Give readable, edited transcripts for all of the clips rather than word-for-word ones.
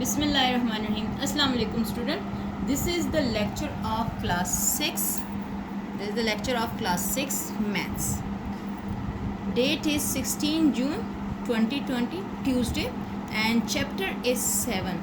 Bismillahirrahmanirrahim. Assalamu alaikum student. This is the lecture of class 6. This is the lecture of class 6 maths. Date is 16 June 2020 Tuesday and chapter is 7.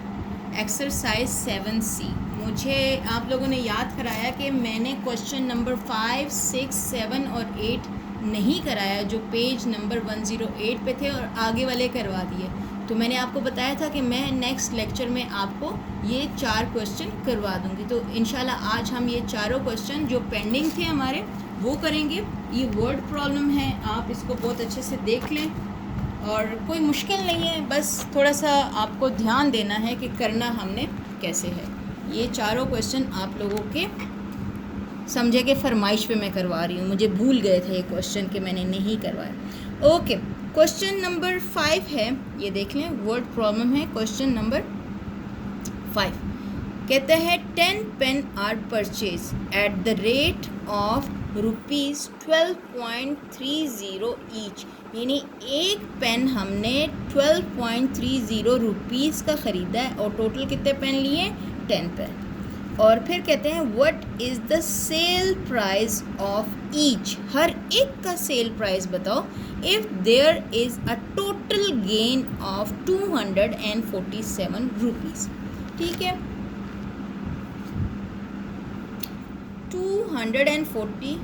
Exercise 7C. मुझे आप लोगों ने याद कराया कि मैंने question number 5, 6, 7 और 8 नहीं कराया जो पेज नंबर 108 पे थे और आगे वाले करवा दिए। तो मैंने आपको बताया था कि मैं नेक्स्ट लेक्चर में आपको ये 4 क्वेश्चन करवा दूंगी। तो इंशाल्लाह आज हम ये चारों क्वेश्चन जो पेंडिंग थे हमारे वो करेंगे। ये वर्ड प्रॉब्लम है, आप इसको बहुत अच्छे से देख लें और कोई मुश्किल नहीं है, बस थोड़ा सा आपको ध्यान देना है कि करना हमने कैसे है। ये चारों क्वेश्चन आप लोगों के समझे कि फरमाइश पे मैं करवा रही हूँ, मुझे भूल गए थे ये क्वेश्चन कि मैंने नहीं करवाया। ओके, क्वेश्चन नंबर 5 है, ये देख लें, वर्ड प्रॉब्लम है। क्वेश्चन नंबर 5 कहते हैं 10 pen are purchase at the rate of ₹12.30 each, यानी एक पेन हमने 12.30 रुपीज़ का ख़रीदा है और टोटल कितने पेन लिए? 10 पेन। और फिर कहते हैं what is the sale price of each, हर एक का सेल प्राइस बताओ if there is a total gain of 247 rupees. ठीक है, 240।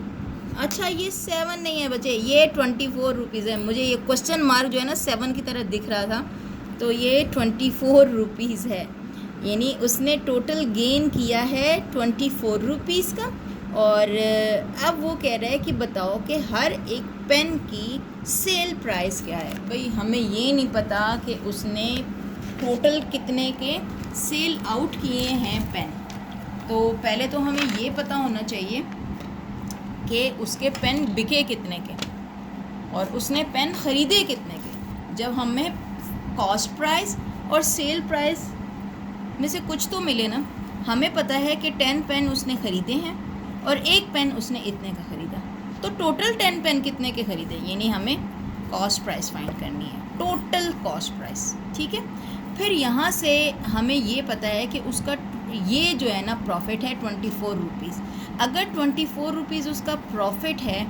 अच्छा, ये 7 नहीं है बच्चे, ये 24 रुपीज़ है। मुझे ये क्वेश्चन मार्क जो है ना 7 की तरह दिख रहा था, तो ये 24 रुपीज़ है, यानी उसने टोटल गेन किया है 24 रुपीज़ का। और अब वो कह रहा है कि बताओ कि हर एक पेन की सेल प्राइस क्या है। भाई हमें ये नहीं पता कि उसने टोटल कितने के सेल आउट किए हैं पेन, तो पहले तो हमें ये पता होना चाहिए कि उसके पेन बिके कितने के और उसने पेन ख़रीदे कितने के। जब हमें कॉस्ट प्राइस और सेल प्राइस में से कुछ तो मिले ना, हमें पता है कि 10 पेन उसने ख़रीदे हैं और एक पेन उसने इतने का ख़रीदा, तो टोटल 10 पेन कितने के ख़रीदे, यानी हमें कॉस्ट प्राइस फाइंड करनी है, टोटल कॉस्ट प्राइस। ठीक है, फिर यहाँ से हमें ये पता है कि उसका ये जो है ना प्रॉफिट है 24 रुपीज़। अगर 24 रुपीज़ उसका प्रॉफिट है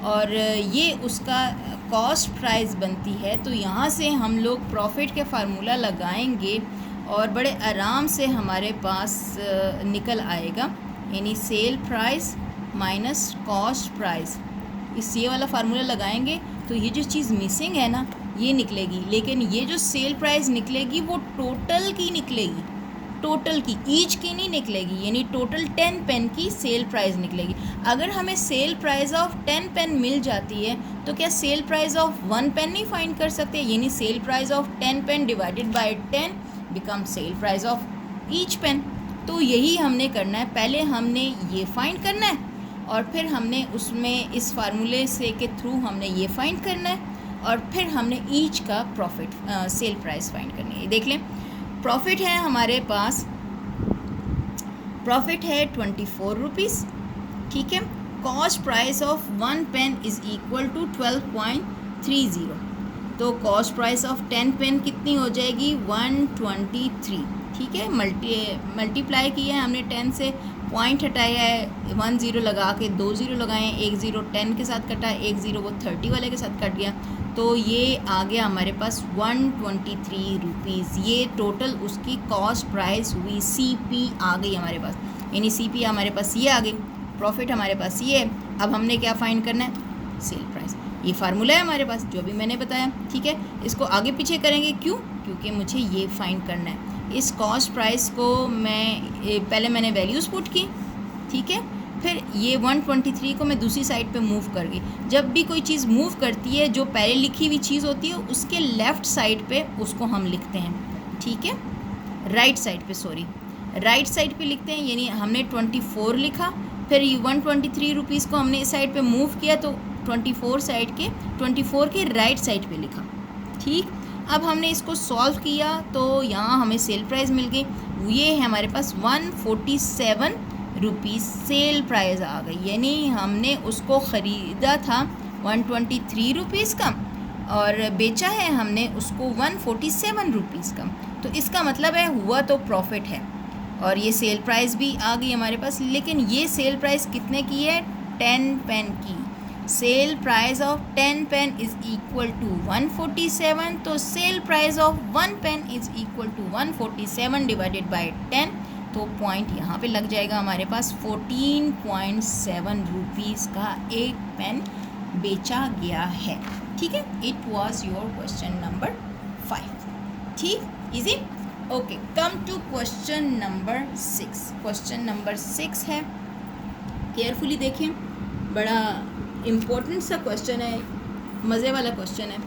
और ये उसका कॉस्ट प्राइस बनती है, तो यहाँ से हम लोग प्रॉफिट के फार्मूला लगाएंगे और बड़े आराम से हमारे पास निकल आएगा, यानी sale price minus cost price. इस ये वाला फार्मूला लगाएंगे तो ये जो चीज़ मिसिंग है ना ये निकलेगी, लेकिन ये जो सेल प्राइस निकलेगी वो टोटल की निकलेगी, टोटल की, ईच की नहीं निकलेगी, यानी टोटल 10 पेन की सेल प्राइस निकलेगी। अगर हमें सेल प्राइस ऑफ 10 पेन मिल जाती है तो क्या सेल प्राइस ऑफ 1 पेन नहीं फाइंड कर सकते, यानी sale price of 10 pen divided by 10 become sale price of each pen. तो यही हमने करना है, पहले हमने ये फाइंड करना है और फिर हमने उसमें इस फार्मूले से के थ्रू हमने ये फाइंड करना है और फिर हमने ईच का प्रॉफिट सेल प्राइस फाइंड करनी है। देख लें, प्रॉफिट है हमारे पास, प्रॉफिट है 24 रुपीज़। ठीक है, cost price of 1 pen is equal to 12.30, तो कॉस्ट प्राइस ऑफ 10 पेन कितनी हो जाएगी? 123। ठीक है, मल्टीप्लाई किया है हमने 10 से, पॉइंट हटाया है, 1 ज़ीरो लगा के 2 ज़ीरो लगाए, 1 ज़ीरो 10 के साथ कटा, 1 ज़ीरो वो 30 वाले के साथ कट गया, तो ये आ गया हमारे पास 123 रुपीज़। ये टोटल उसकी कॉस्ट प्राइस हुई, CP आ गई हमारे पास, यानी CP हमारे पास ये आ गई, प्रॉफिट हमारे पास ये है। अब हमने क्या फाइंड करना है? Sale price. ये फार्मूला है हमारे पास जो भी मैंने बताया। ठीक है, इसको आगे पीछे करेंगे, क्यों? क्योंकि मुझे ये फाइंड करना है। इस कॉस्ट प्राइस को पहले मैंने वैल्यूज़ पुट की, ठीक है, फिर ये 123 को मैं दूसरी साइड पे मूव कर गई। जब भी कोई चीज़ मूव करती है, जो पहले लिखी हुई चीज़ होती है उसके लेफ़्ट साइड पे उसको हम लिखते हैं। ठीक है, राइट साइड पे, सॉरी, राइट साइड पे लिखते हैं, यानी हमने 24 लिखा, फिर ये 123 रुपीज़ को हमने इस साइड पे मूव किया तो 24 के राइट साइड पे लिखा। ठीक, अब हमने इसको सॉल्व किया तो यहाँ हमें सेल प्राइस मिल गई, ये है हमारे पास 147 रुपीज़ सेल प्राइस आ गई, यानी हमने उसको ख़रीदा था 123 रुपीज़ का और बेचा है हमने उसको 147 रुपीज़ का, तो इसका मतलब है हुआ तो प्रॉफिट है। और ये सेल प्राइस भी आ गई हमारे पास, लेकिन ये सेल प्राइस कितने की है? 10 पेन की। Sale price of 10 pen is equal to 147, तो sale price of 1 pen is equal to 147 divided by 10, तो पॉइंट यहाँ पे लग जाएगा हमारे पास 14.7 रुपीज़ का एक पेन बेचा गया है। ठीक है, it was your question number 5। ठीक, easy. Okay, come to question number 6। Question number 6 है, केयरफुली देखें, बड़ा इम्पोर्टेंट सा क्वेश्चन है, मज़े वाला क्वेश्चन है।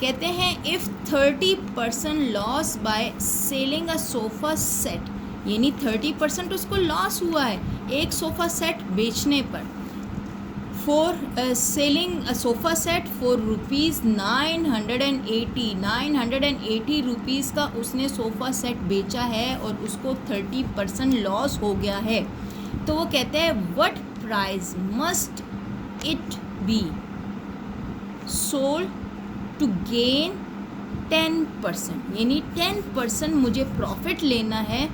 कहते हैं if 30% loss by selling a sofa set, यानी 30% उसको लॉस हुआ है एक सोफ़ा सेट बेचने पर। For selling a sofa set for rupees 980 rupees का उसने सोफ़ा सेट बेचा है और उसको 30% लॉस हो गया है। तो वो कहते हैं what price must it be sold to gain 10%, यानी 10% मुझे प्रॉफिट लेना है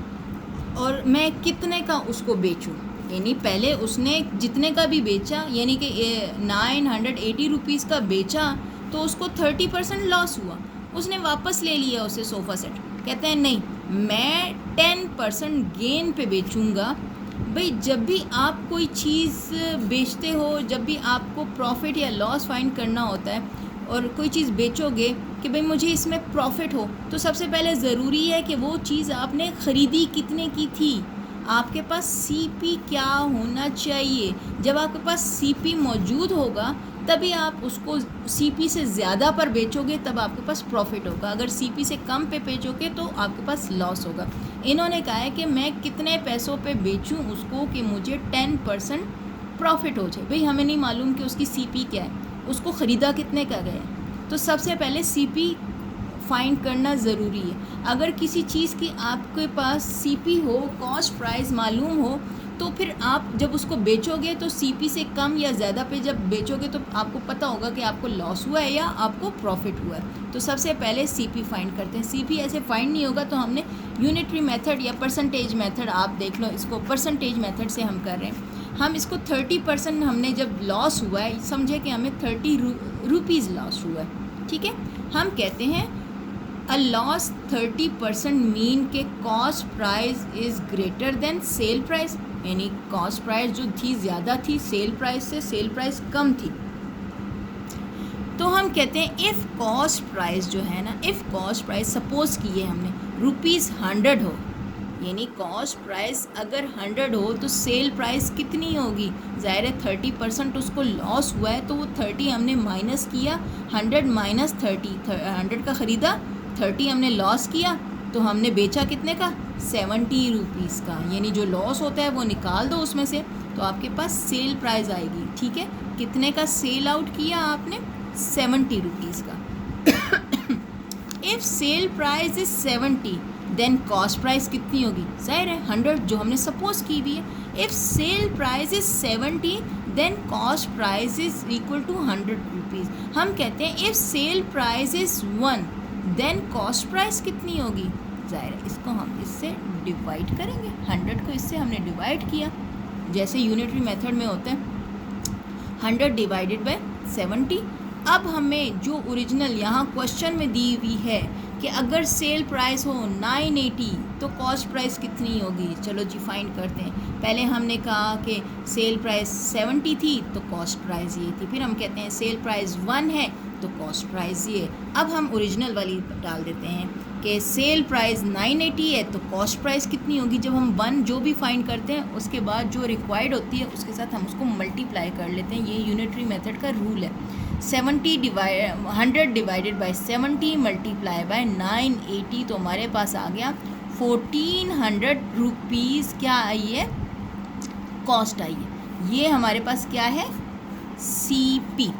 और मैं कितने का उसको बेचूं। यानी पहले उसने जितने का भी बेचा, यानी कि 980 रुपीज़ का बेचा, तो उसको 30% लॉस हुआ, उसने वापस ले लिया उसे सोफ़ा सेट। कहते हैं नहीं, मैं 10% गेन पे बेचूंगा। भाई जब भी आप कोई चीज़ बेचते हो, जब भी आपको प्रॉफिट या लॉस फाइंड करना होता है और कोई चीज़ बेचोगे कि भाई मुझे इसमें प्रॉफिट हो, तो सबसे पहले ज़रूरी है कि वो चीज़ आपने ख़रीदी कितने की थी, आपके पास सीपी क्या होना चाहिए। जब आपके पास सीपी मौजूद होगा तभी आप उसको सीपी से ज़्यादा पर बेचोगे, तब आपके पास प्रॉफिट होगा। अगर सीपी से कम पे बेचोगे तो आपके पास लॉस होगा। इन्होंने कहा है कि मैं कितने पैसों पे बेचूं उसको कि मुझे 10% प्रॉफिट हो जाए। भाई हमें नहीं मालूम कि उसकी सीपी क्या है, उसको ख़रीदा कितने का गया, तो सबसे पहले सीपी फाइंड करना ज़रूरी है। अगर किसी चीज़ की आपके पास सीपी हो, कॉस्ट प्राइस मालूम हो, तो फिर आप जब उसको बेचोगे तो सीपी से कम या ज़्यादा पे जब बेचोगे तो आपको पता होगा कि आपको लॉस हुआ है या आपको प्रॉफिट हुआ है। तो सबसे पहले सीपी फाइंड करते हैं। सीपी ऐसे फाइंड नहीं होगा, तो हमने यूनिटरी मेथड या परसेंटेज मेथड, आप देख लो इसको, परसेंटेज मेथड से हम कर रहे हैं। हम इसको 30% हमने जब लॉस हुआ है, समझे कि हमें 30 रुपीज़ लॉस हुआ है। ठीक है, हम कहते हैं अ लॉस 30% मीन के cost price is greater than sale price, यानी कॉस्ट प्राइस जो थी ज़्यादा थी सेल प्राइस से, सेल प्राइस कम थी। तो हम कहते हैं इफ़ कॉस्ट प्राइस जो है ना, इफ़ कॉस्ट प्राइस सपोज़ किए हमने ₹100 हो, यानी कॉस्ट प्राइस अगर 100 हो तो सेल प्राइस कितनी होगी? ज़ाहिर है 30% उसको लॉस हुआ है, तो वो 30 हमने माइनस किया, 100 माइनस 30, 100 का ख़रीदा, 30 हमने लॉस किया, तो हमने बेचा कितने का? 70 रुपीज़ का। यानी जो लॉस होता है वो निकाल दो उसमें से, तो आपके पास सेल प्राइस आएगी। ठीक है, कितने का सेल आउट किया आपने? 70 रुपीज़ का। If sale price is 70 then cost price कितनी होगी? ज़ाहिर है 100 जो हमने सपोज की हुई है। If sale price is 70 then cost price is equal to 100 rupees. हम कहते हैं if sale price is 1 then cost price कितनी होगी? ज़ाहिर है इसको हम इससे डिवाइड करेंगे, 100 को इससे हमने डिवाइड किया, जैसे यूनिटरी मेथड में होते हैं 100 डिवाइडेड बाय 70। अब हमें जो ओरिजिनल यहाँ क्वेश्चन में दी हुई है कि अगर सेल प्राइस हो 980 तो कॉस्ट प्राइस कितनी होगी? चलो जी फाइंड करते हैं। पहले हमने कहा कि सेल प्राइस 70 थी तो कॉस्ट प्राइस ये थी, फिर हम कहते हैं सेल प्राइस 1 है तो कॉस्ट प्राइस ये। अब हम ओरिजिनल वाली डाल देते हैं कि सेल प्राइस 980 है तो कॉस्ट प्राइस कितनी होगी? जब हम 1 जो भी फाइंड करते हैं उसके बाद जो रिक्वायर्ड होती है उसके साथ हम उसको मल्टीप्लाई कर लेते हैं। ये यूनिटरी मेथड का रूल है। 100 डिवाइडेड बाय 70 मल्टीप्लाई बाय 980, तो हमारे पास आ गया 1400 रुपीज़ क्या आई है? कॉस्ट आई है। ये हमारे पास क्या है? सीपी।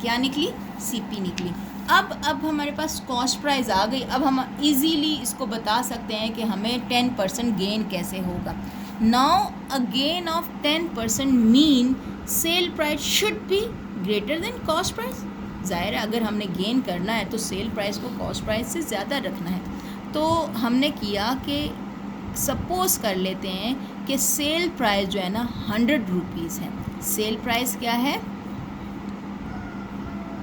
क्या निकली? सीपी निकली। अब हमारे पास कॉस्ट प्राइस आ गई। अब हम इजीली इसको बता सकते हैं कि हमें 10% गेन कैसे होगा। Now a gain of 10% mean sale price should be greater than cost price. ज़ाहिर है अगर हमने गेन करना है तो सेल प्राइस को कॉस्ट प्राइस से ज़्यादा रखना है। तो हमने किया कि सपोज़ कर लेते हैं कि सेल प्राइस जो है ना 100 रुपीज़ है। सेल प्राइस क्या है?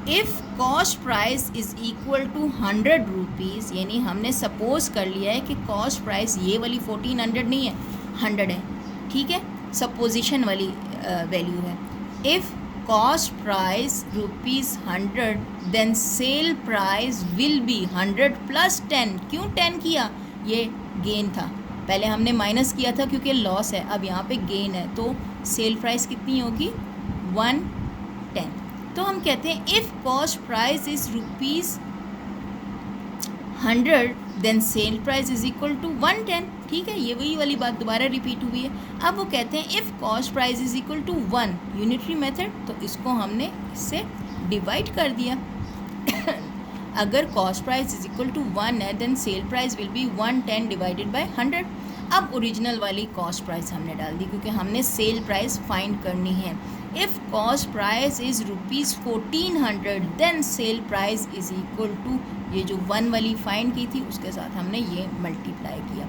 If cost price is equal to 100 rupees, यानी हमने सपोज़ कर लिया है कि कॉस्ट प्राइस ये वाली 1400 नहीं है, 100 है, ठीक है, सपोजिशन वाली वैल्यू है। If cost price rupees 100 then sale price will be 100 plus 10। क्यों 10 किया? ये गेन था, पहले हमने माइनस किया था क्योंकि लॉस है, अब यहाँ पे गेन है, तो सेल प्राइस कितनी होगी? 110। तो हम कहते हैं if cost price is rupees 100 then sale price is equal to 110। ठीक है, ये वही वाली बात दोबारा रिपीट हुई है। अब वो कहते हैं if cost price is equal to 1, unitary method, तो इसको हमने इससे डिवाइड कर दिया। अगर cost price is equal to 1 है then sale price will be 110 divided by 100। अब ओरिजिनल वाली कॉस्ट प्राइस हमने डाल दी क्योंकि हमने सेल प्राइस फाइंड करनी है। If cost price is rupees 1400 then sale price is equal to, ये जो 1 वाली फाइंड की थी उसके साथ हमने ये मल्टीप्लाई किया,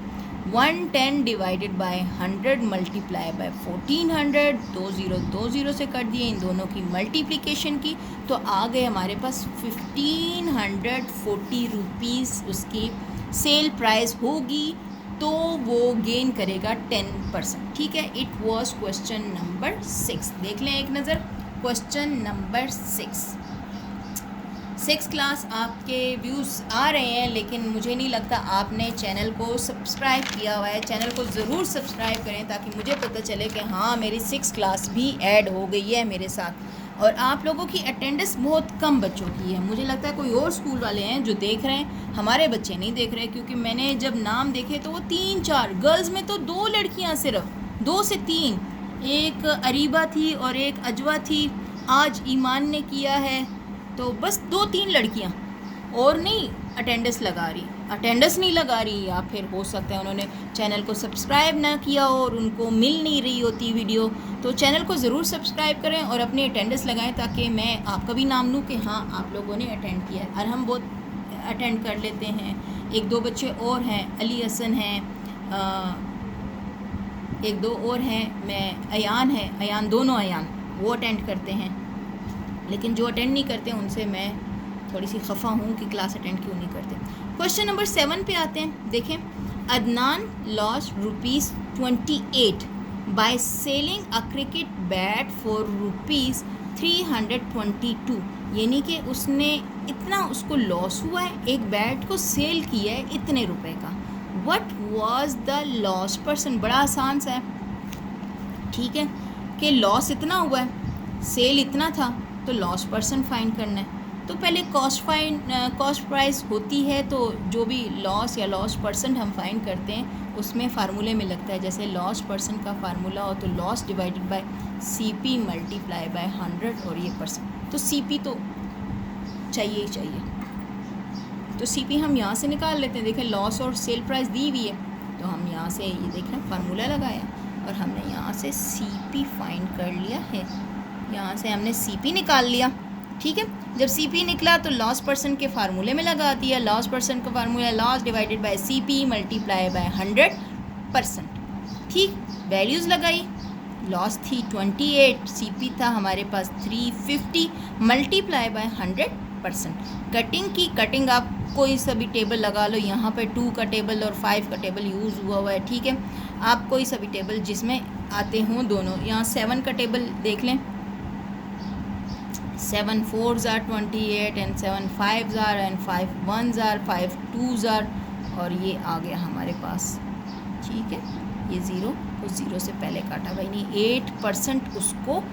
110 डिवाइडेड बाय 100 मल्टीप्लाई बाय 1400, 2 0 से कट दिए, इन दोनों की मल्टीप्लिकेशन की, तो आ गए हमारे पास 1540 रुपीज़ उसकी सेल प्राइस होगी, तो वो गेन करेगा 10%। ठीक है, इट वॉज क्वेश्चन नंबर 6। देख लें एक नज़र, क्वेश्चन नंबर 6 क्लास आपके व्यूज़ आ रहे हैं, लेकिन मुझे नहीं लगता आपने चैनल को सब्सक्राइब किया हुआ है। चैनल को ज़रूर सब्सक्राइब करें ताकि मुझे पता चले कि हाँ मेरी 6 क्लास भी ऐड हो गई है मेरे साथ। और आप लोगों की अटेंडेंस बहुत कम बच्चों की है, मुझे लगता है कोई और स्कूल वाले हैं जो देख रहे हैं, हमारे बच्चे नहीं देख रहे, क्योंकि मैंने जब नाम देखे तो वो 3-4, गर्ल्स में तो 2 लड़कियां, सिर्फ 2 से 3, एक अरीबा थी और एक अजवा थी, आज ईमान ने किया है, तो बस 2-3 लड़कियां, और नहीं अटेंडेंस लगा रही, अटेंडेंस नहीं लगा रही, या फिर हो सकता है उन्होंने चैनल को सब्सक्राइब ना किया हो और उनको मिल नहीं रही होती वीडियो। तो चैनल को ज़रूर सब्सक्राइब करें और अपनी अटेंडेंस लगाएं ताकि मैं आपका भी नाम लूँ कि हाँ आप लोगों ने अटेंड किया है। और हम बहुत अटेंड कर लेते हैं, 1-2 बच्चे और हैं, अली हसन हैं, 1-2 और हैं, मैं अयान है, अयान, दोनों अयान, वो अटेंड करते हैं, लेकिन जो अटेंड नहीं करते उनसे मैं थोड़ी सी खफा हूँ कि क्लास अटेंड क्यों नहीं करते। क्वेश्चन नंबर 7 पे आते हैं। देखें, Adnan loss rupees 28 by selling a cricket bat for rupees 322, यानी कि उसने इतना, उसको लॉस हुआ है, एक बैट को सेल किया है इतने रुपए का। What was the loss percent? बड़ा आसान सा है, ठीक है, कि लॉस इतना हुआ है, सेल इतना था, तो लॉस परसेंट फाइंड करना है। तो पहले कॉस्ट प्राइस होती है, तो जो भी लॉस या लॉस परसेंट हम फाइंड करते हैं उसमें फार्मूले में लगता है, जैसे लॉस परसेंट का फार्मूला हो तो loss divided by CP multiply by 100, और ये परसेंट, तो CP तो चाहिए ही चाहिए, तो CP हम यहाँ से निकाल लेते हैं। देखें, लॉस और सेल प्राइस दी हुई है, तो हम यहाँ से ये देखें फार्मूला लगाया और हमने यहाँ से CP फाइंड कर लिया है, यहाँ से हमने CP निकाल लिया। ठीक है, जब CP निकला तो लॉस परसेंट के फार्मूले में लगा दिया, लॉस परसेंट का formula loss divided by CP multiply by 100%। ठीक, वैल्यूज़ लगाई, लॉस थी 28, CP था हमारे पास 350 मल्टीप्लाई बाय 100%। कटिंग की, कटिंग आप कोई सा भी टेबल लगा लो, यहाँ पे 2 का टेबल और 5 का टेबल यूज़ हुआ है। ठीक है, आप कोई सा भी टेबल जिसमें आते हों दोनों, यहाँ 7 का टेबल देख लें, 7 4s are 28 and 7 5s are and 5 1s are 5 2s are, और ये आ गया हमारे पास। ठीक है, ये 0 उस 0 से पहले काटा भाई नहीं, 8% उसको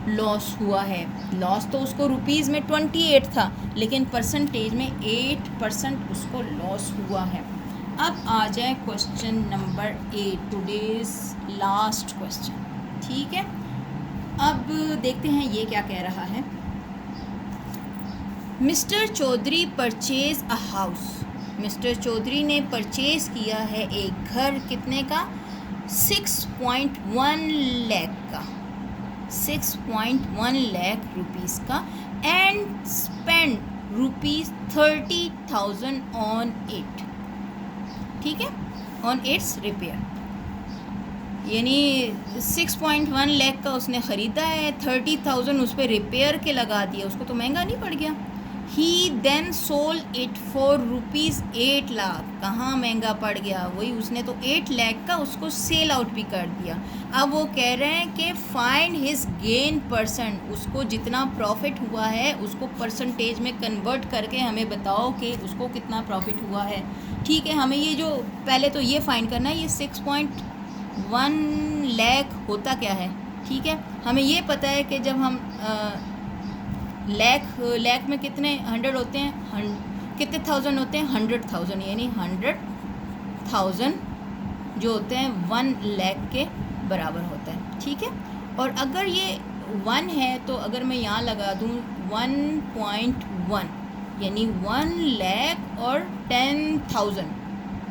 लॉस हुआ है। लॉस तो उसको रुपीज़ में 28 था, लेकिन परसेंटेज में 8% उसको लॉस हुआ है। अब आ जाए question number 8, today's last question. ठीक है, अब देखते हैं ये क्या कह रहा है। Mister Chaudhary purchase a house, mister Chaudhary ने परचेज़ किया है एक घर, कितने का? 6.1 लाख का, 6.1 लाख रुपीज़ का, एंड स्पेंड ₹30,000 ऑन इट, ठीक है, ऑन इट्स रिपेयर। यानी 6.1 लाख का उसने ख़रीदा है, 30,000 उस पर रिपेयर के लगा दिया, उसको तो महंगा नहीं पड़ गया। He then sold it for ₹8 lakh, कहाँ महंगा पड़ गया, वही उसने तो 8 लाख का उसको सेल आउट भी कर दिया। अब वो कह रहे हैं कि फाइंड हिज गेन परसेंट, उसको जितना प्रॉफिट हुआ है उसको परसेंटेज में कन्वर्ट करके हमें बताओ कि उसको कितना प्रॉफिट हुआ है। ठीक है, हमें ये जो पहले तो ये फाइंड करना है, ये 6.1 लाख होता क्या है। ठीक है, हमें ये पता है कि जब हम लाख में कितने 100 होते हैं, कितने थाउजेंड होते हैं, 100,000, यानी 100,000 जो होते हैं 1 लाख के बराबर होता है। ठीक है, और अगर ये 1 है तो अगर मैं यहाँ लगा दूँ 1.1, यानी 1 लाख और 10,000,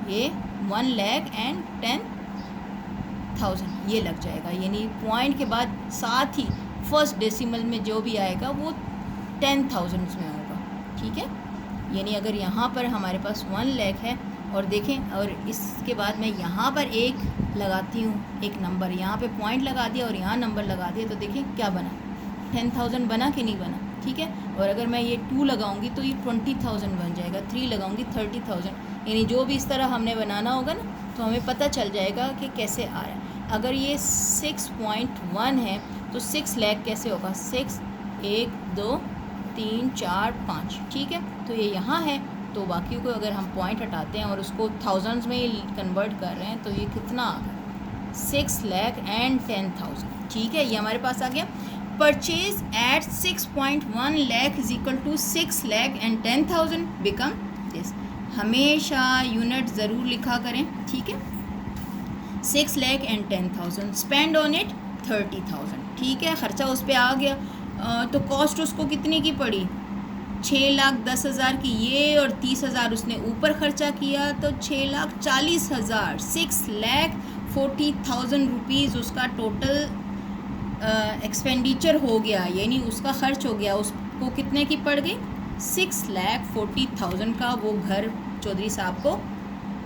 ये 1 लाख एंड 10,000 ये लग जाएगा। यानी पॉइंट के बाद साथ ही फर्स्ट डेसिमल में जो भी आएगा वो 10,000 में होगा। ठीक है, यानी अगर यहाँ पर हमारे पास 1 लाख है और देखें, और इसके बाद मैं यहाँ पर एक लगाती हूँ, एक नंबर यहाँ पे पॉइंट लगा दिया और यहाँ नंबर लगा दिया, तो देखें क्या बना, 10,000 बना कि नहीं बना। ठीक है, और अगर मैं ये 2 लगाऊंगी तो ये 20,000 बन जाएगा, 3 लगाऊंगी 30,000, यानी जो भी इस तरह हमने बनाना होगा ना तो हमें पता चल जाएगा कि कैसे आ रहा है। अगर ये 6.1 है तो 6 लाख कैसे होगा, 6 1 2 3 4 5। ठीक है, तो ये यहाँ है, तो बाकी को अगर हम पॉइंट हटाते हैं और उसको थाउजेंड्स में कन्वर्ट कर रहे हैं तो ये कितना आ गया, 6 लाख एंड 10,000। ठीक है, ये हमारे पास आ गया। Purchase at 6.1 lakh is equal to 6 lakh and 10,000 become this. हमेशा यूनिट ज़रूर लिखा करें। ठीक है, 6 lakh and 10,000, spend on it 30,000। ठीक है, ख़र्चा उस पर आ गया, तो कॉस्ट उसको कितने की पड़ी, 6,10,000 की ये, और 30,000 उसने ऊपर ख़र्चा किया तो 6,40,000, 6,40,000 रुपीज़ उसका टोटल एक्सपेंडिचर हो गया, यानी उसका ख़र्च हो गया। उसको कितने की पड़ गई, 6,40,000 का वो घर चौधरी साहब को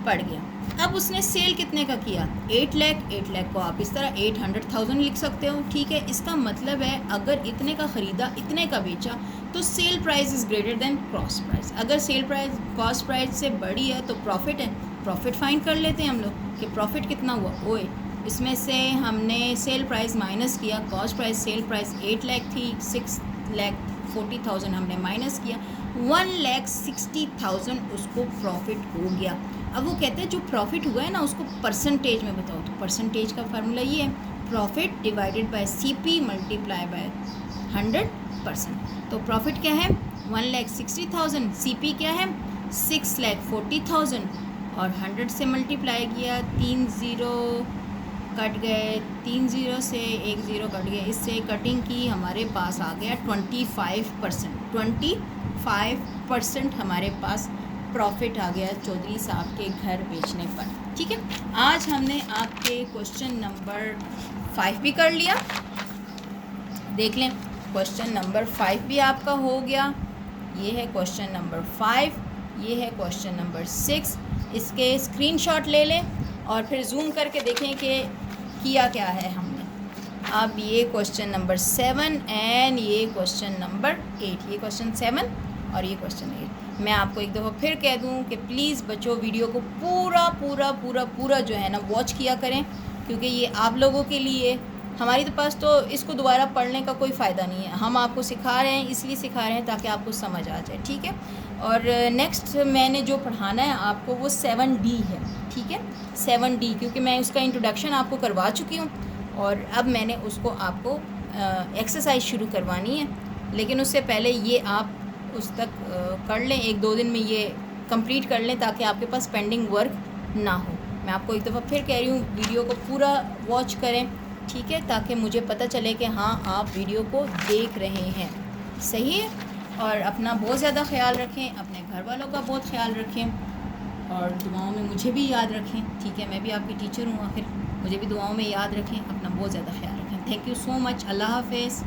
पड़ गया। अब उसने सेल कितने का किया, 8 लाख। 8 लाख को आप इस तरह 800,000 लिख सकते हो। ठीक है, इसका मतलब है अगर इतने का ख़रीदा इतने का बेचा तो sale price is greater than cost price. अगर सेल प्राइस कॉस्ट प्राइस से बड़ी है तो प्रॉफिट है, प्रॉफिट फाइंड कर लेते हैं हम लोग कि प्रॉफिट कितना हुआ। ओए, इसमें से हमने सेल प्राइस माइनस किया, cost price, sale price 8 lakh थी, 6,40,000 हमने माइनस किया, 1,60,000 उसको प्रॉफिट हो गया। अब वो कहते हैं जो प्रॉफिट हुआ है ना उसको परसेंटेज में बताओ, तो परसेंटेज का फार्मूला ये है, profit divided by CP multiply by 100%। तो प्रॉफिट क्या है, 1,60,000, CP क्या है 6,40,000, और 100 से मल्टीप्लाई किया, 3 ज़ीरो कट गए, 3 ज़ीरो से 1 ज़ीरो कट गए, इससे कटिंग की हमारे पास आ गया 25%। 25% हमारे पास प्रॉफिट आ गया चौधरी साहब के घर बेचने पर। ठीक है, आज हमने आपके क्वेश्चन नंबर 5 भी कर लिया। देख लें, क्वेश्चन नंबर 5 भी आपका हो गया। ये है क्वेश्चन नंबर 5, ये है क्वेश्चन नंबर 6। इसके स्क्रीनशॉट ले लें और फिर जूम करके देखें कि किया क्या है हमने। अब ये क्वेश्चन नंबर 7 एंड ये क्वेश्चन नंबर 8, ये क्वेश्चन 7 और ये क्वेश्चन 8। मैं आपको एक दफ़ा फिर कह दूं कि प्लीज़ बच्चों वीडियो को पूरा जो है ना वॉच किया करें, क्योंकि ये आप लोगों के लिए, हमारी तो पास तो इसको दोबारा पढ़ने का कोई फ़ायदा नहीं है। हम आपको सिखा रहे हैं, इसलिए सिखा रहे हैं ताकि आपको समझ आ जाए। ठीक है, और नेक्स्ट मैंने जो पढ़ाना है आपको वो 7D है। ठीक है, 7D, क्योंकि मैं उसका इंट्रोडक्शन आपको करवा चुकी हूँ और अब मैंने उसको आपको एक्सरसाइज शुरू करवानी है। लेकिन उससे पहले ये आप उस तक कर लें, 1-2 दिन में ये कंप्लीट कर लें ताकि आपके पास पेंडिंग वर्क ना हो। मैं आपको एक दफ़ा फिर कह रही हूँ, वीडियो को पूरा वॉच करें। ठीक है, ताकि मुझे पता चले कि हाँ आप वीडियो को देख रहे हैं। सही है, और अपना बहुत ज़्यादा ख्याल रखें, अपने घर वालों का बहुत ख्याल रखें और दुआओं में मुझे भी याद रखें। ठीक है, मैं भी आपकी टीचर हूँ, आखिर मुझे भी दुआओं में याद रखें, अपना बहुत ज़्यादा ख्याल रखें। थैंक यू सो मच, अल्लाह हाफ़िज़।